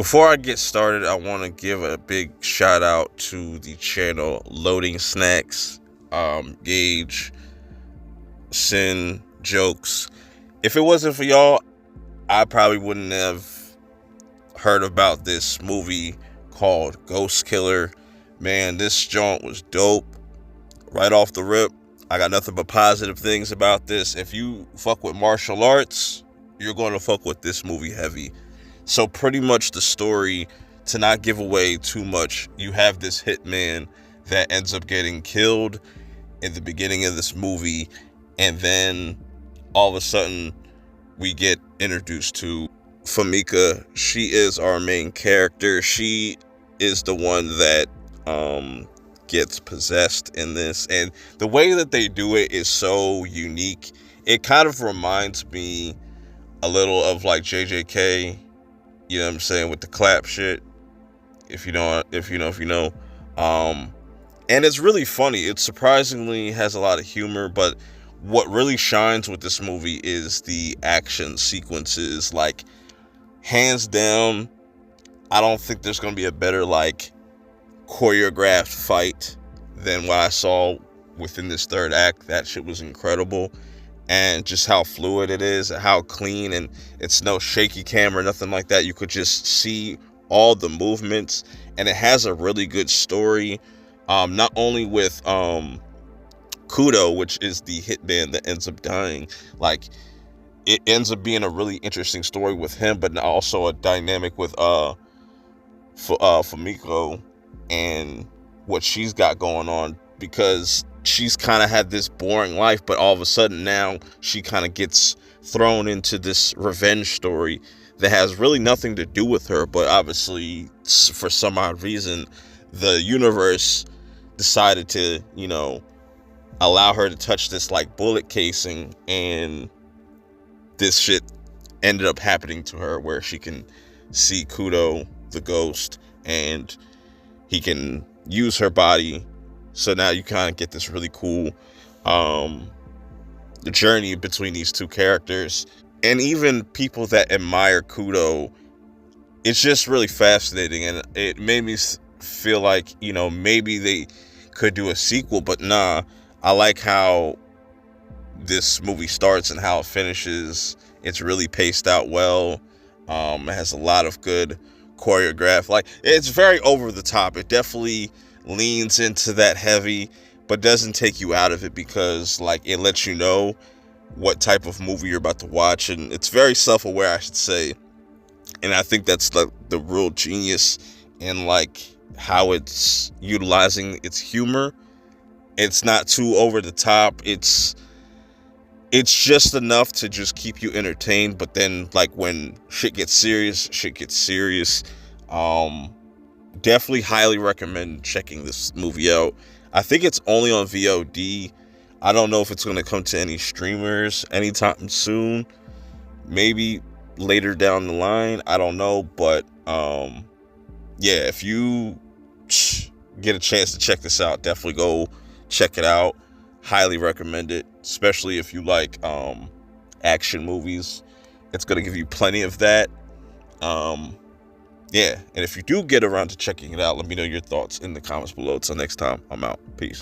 Before I get started, I want to give a big shout out to the channel Loading Snacks, Gage, Sin, Jokes. If it wasn't for y'all, I probably wouldn't have heard about this movie called Ghost Killer. Man, this joint was dope. Right off the rip, I got nothing but positive things about this. If you fuck with martial arts, you're going to fuck with this movie heavy. So pretty much the story, to not give away too much, you have this hitman that ends up getting killed in the beginning of this movie, and then all of a sudden we get introduced to Famika. She is our main character. She is the one that gets possessed in this, and the way that they do it is so unique. It kind of reminds me a little of like JJK, you know what I'm saying, with the clap shit, if you know. And it's really funny. It surprisingly has a lot of humor, but what really shines with this movie is the action sequences. Like, hands down, I don't think there's gonna be a better like choreographed fight than what I saw within this third act. That shit was incredible. And just how fluid it is, and how clean, and it's no shaky camera, nothing like that. You could just see all the movements, and it has a really good story. Not only with Kudo, which is the hitman that ends up dying, like it ends up being a really interesting story with him, but also a dynamic with Famiko and what she's got going on, because she's kind of had this boring life, but all of a sudden now she kind of gets thrown into this revenge story that has really nothing to do with her, but obviously for some odd reason the universe decided to, you know, allow her to touch this like bullet casing, and this shit ended up happening to her where she can see Kudo the ghost, and he can use her body. So now you kind of get this really cool journey between these two characters. And even people that admire Kudo, it's just really fascinating. And it made me feel like, you know, maybe they could do a sequel, but nah. I like how this movie starts and how it finishes. It's really paced out well. It has a lot of good choreograph. Like, it's very over the top. It definitely leans into that heavy, but doesn't take you out of it, because like it lets you know what type of movie you're about to watch, and it's very self-aware, I should say. And I think that's like the real genius in like how it's utilizing its humor. It's not too over the top. It's just enough to just keep you entertained, but then like when shit gets serious. Definitely highly recommend checking this movie out. I think it's only on VOD. I don't know if it's going to come to any streamers anytime soon. Maybe later down the line. I don't know. But yeah, if you get a chance to check this out, definitely go check it out. Highly recommend it, especially if you like action movies. It's going to give you plenty of that. Yeah, and if you do get around to checking it out, let me know your thoughts in the comments below. Till next time, I'm out. Peace.